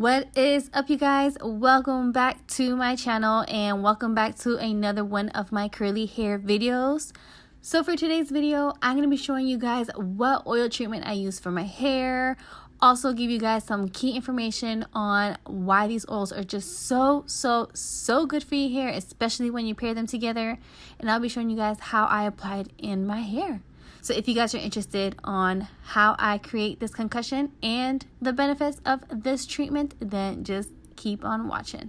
What is up, you guys? Welcome back to my channel and welcome back to another one of my curly hair videos. So for today's video, I'm going to be showing you guys what oil treatment I use for my hair. Also give you guys some key information on why these oils are just so good for your hair, especially when you pair them together. And I'll be showing you guys how I apply it in my hair. So if you guys are interested on how I create this concussion and the benefits of this treatment, then just keep on watching.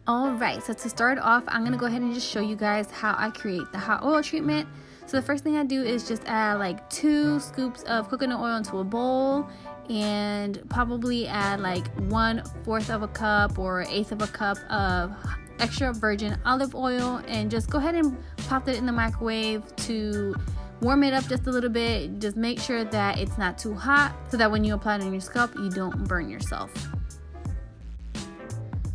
Alright, so to start off, I'm going to go ahead and just show you guys how I create the hot oil treatment. So the first thing I do is just add like 2 scoops of coconut oil into a bowl and probably add like 1/4 of a cup or 1/8 of a cup of extra virgin olive oil, and just go ahead and pop it in the microwave to warm it up just a little bit. Just make sure that it's not too hot so that when you apply it on your scalp, you don't burn yourself.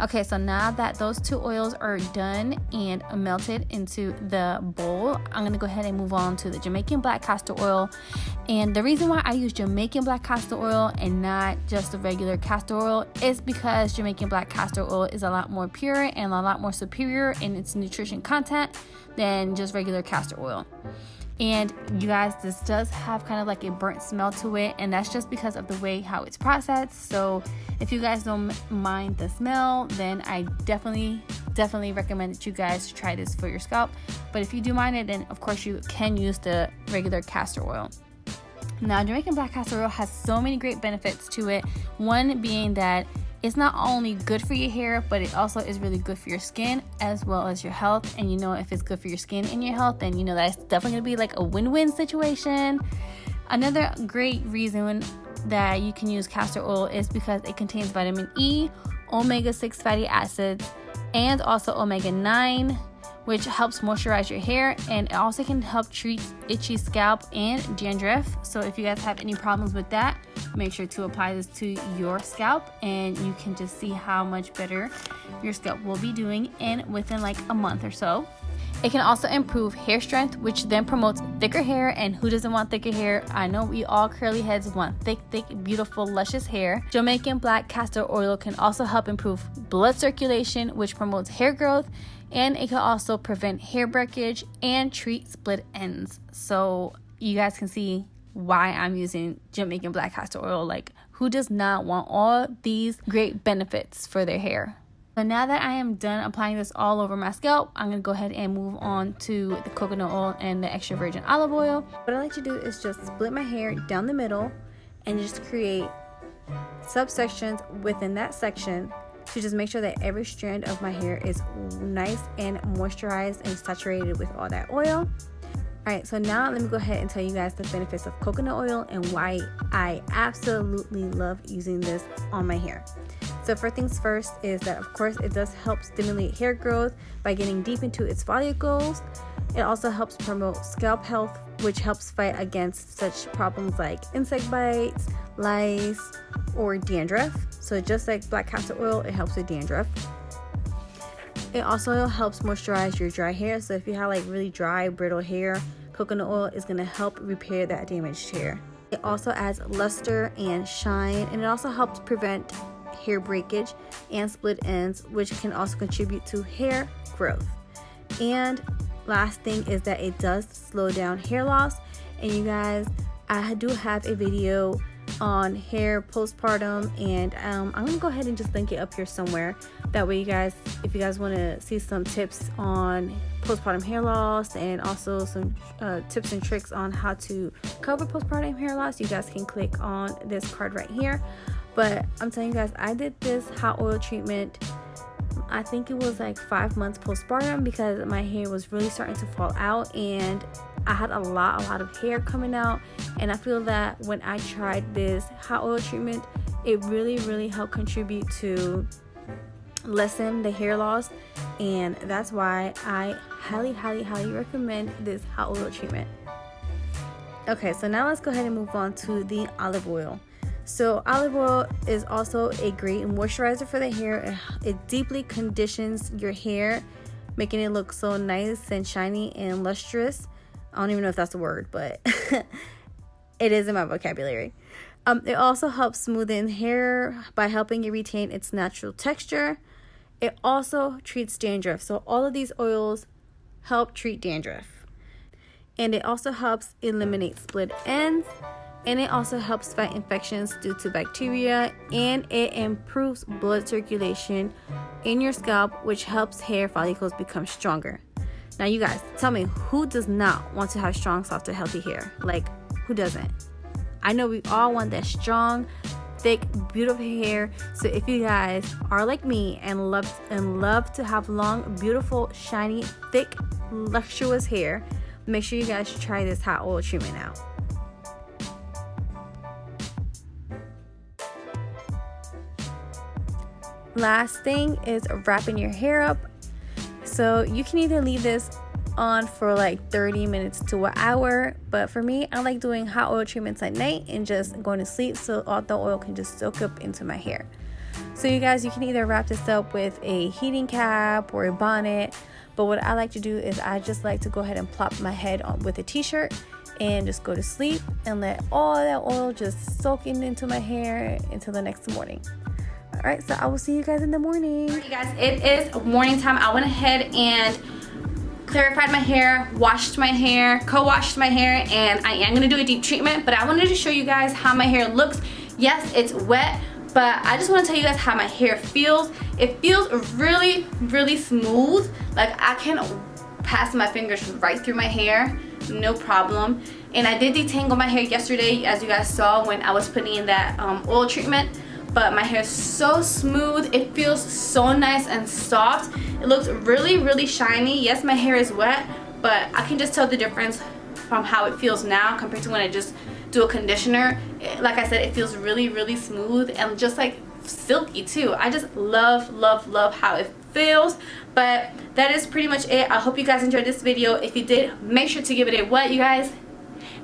Okay, so now that those 2 oils are done and melted into the bowl, I'm going to go ahead and move on to the Jamaican black castor oil. And the reason why I use Jamaican black castor oil and not just the regular castor oil is because Jamaican black castor oil is a lot more pure and a lot more superior in its nutrition content than just regular castor oil. And you guys, this does have kind of like a burnt smell to it, and that's just because of the way how it's processed. So if you guys don't mind the smell, then I definitely recommend that you guys try this for your scalp. But if you do mind it, then of course you can use the regular castor oil. Now, Jamaican black castor oil has so many great benefits to it. One being that it's not only good for your hair, but it also is really good for your skin as well as your health. And you know, if it's good for your skin and your health, then you know that's definitely gonna be like a win-win situation. Another great reason that you can use castor oil is because it contains vitamin E, omega-6 fatty acids, and also omega-9, which helps moisturize your hair, and it also can help treat itchy scalp and dandruff. So if you guys have any problems with that, make sure to apply this to your scalp, and you can just see how much better your scalp will be doing within like a month or so. It can also improve hair strength, which then promotes thicker hair. And who doesn't want thicker hair? I know we all curly heads want thick, beautiful, luscious hair. Jamaican black castor oil can also help improve blood circulation, which promotes hair growth, and it can also prevent hair breakage and treat split ends. So you guys can see why I'm using Jamaican black castor oil. Like, who does not want all these great benefits for their hair? So now that I am done applying this all over my scalp, I'm going to go ahead and move on to the coconut oil and the extra virgin olive oil. What I like to do is just split my hair down the middle and just create subsections within that section to just make sure that every strand of my hair is nice and moisturized and saturated with all that oil. Alright, so now let me go ahead and tell you guys the benefits of coconut oil and why I absolutely love using this on my hair. So first things first is that, of course, it does help stimulate hair growth by getting deep into its follicles. It also helps promote scalp health, which helps fight against such problems like insect bites, lice, or dandruff. So just like black castor oil, it helps with dandruff. It also helps moisturize your dry hair. So if you have like really dry, brittle hair, coconut oil is going to help repair that damaged hair. It also adds luster and shine, and it also helps prevent hair breakage and split ends, which can also contribute to hair growth. And last thing is that it does slow down hair loss. And you guys, I do have a video on hair postpartum, and I'm gonna go ahead and just link it up here somewhere. That way you guys, if you guys want to see some tips on postpartum hair loss and also some tips and tricks on how to cover postpartum hair loss, you guys can click on this card right here. But I'm telling you guys, I did this hot oil treatment, I think it was like 5 months postpartum, because my hair was really starting to fall out and I had a lot of hair coming out. And I feel that when I tried this hot oil treatment, it really helped contribute to lessen the hair loss, and that's why I highly recommend this hot oil treatment. Okay, so now let's go ahead and move on to the olive oil. So olive oil is also a great moisturizer for the hair. It deeply conditions your hair, making it look so nice and shiny and lustrous. I don't even know if that's a word, but it is in my vocabulary. It also helps smoothen hair by helping it retain its natural texture. It also treats dandruff. So all of these oils help treat dandruff. And it also helps eliminate split ends. And it also helps fight infections due to bacteria. And it improves blood circulation in your scalp, which helps hair follicles become stronger. Now you guys, tell me, who does not want to have strong, softer, healthy hair? Like, who doesn't? I know we all want that strong, thick, beautiful hair. So if you guys are like me and love to have long, beautiful, shiny, thick, luxurious hair, make sure you guys try this hot oil treatment out. Last thing is wrapping your hair up. So you can either leave this on for like 30 minutes to an hour, but for me, I like doing hot oil treatments at night and just going to sleep so all the oil can just soak up into my hair. So you guys, you can either wrap this up with a heating cap or a bonnet, but what I like to do is I just like to go ahead and plop my head on with a t-shirt and just go to sleep and let all that oil just soak into my hair until the next morning. All right, so I will see you guys in the morning. All right, you guys, it is morning time. I went ahead and clarified my hair, washed my hair, co-washed my hair, and I am gonna do a deep treatment, but I wanted to show you guys how my hair looks. Yes, it's wet, but I just want to tell you guys how my hair feels. It feels really, really smooth. Like I can pass my fingers right through my hair, no problem. And I did detangle my hair yesterday, as you guys saw when I was putting in that oil treatment. But my hair is so smooth. It feels so nice and soft. It looks really, really shiny. Yes, my hair is wet, but I can just tell the difference from how it feels now compared to when I just do a conditioner. Like I said, it feels really, really smooth and just like silky too. I just love, love, love how it feels. But that is pretty much it. I hope you guys enjoyed this video. If you did, make sure to give it a what, you guys?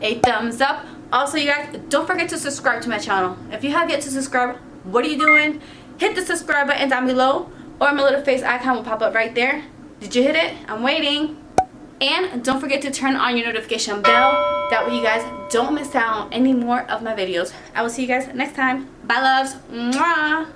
A thumbs up. Also, you guys, don't forget to subscribe to my channel. If you have yet to subscribe, what are you doing? Hit the subscribe button down below, or my little face icon will pop up right there. Did you hit it? I'm waiting. And don't forget to turn on your notification bell. That way you guys don't miss out on any more of my videos. I will see you guys next time. Bye, loves. Mwah.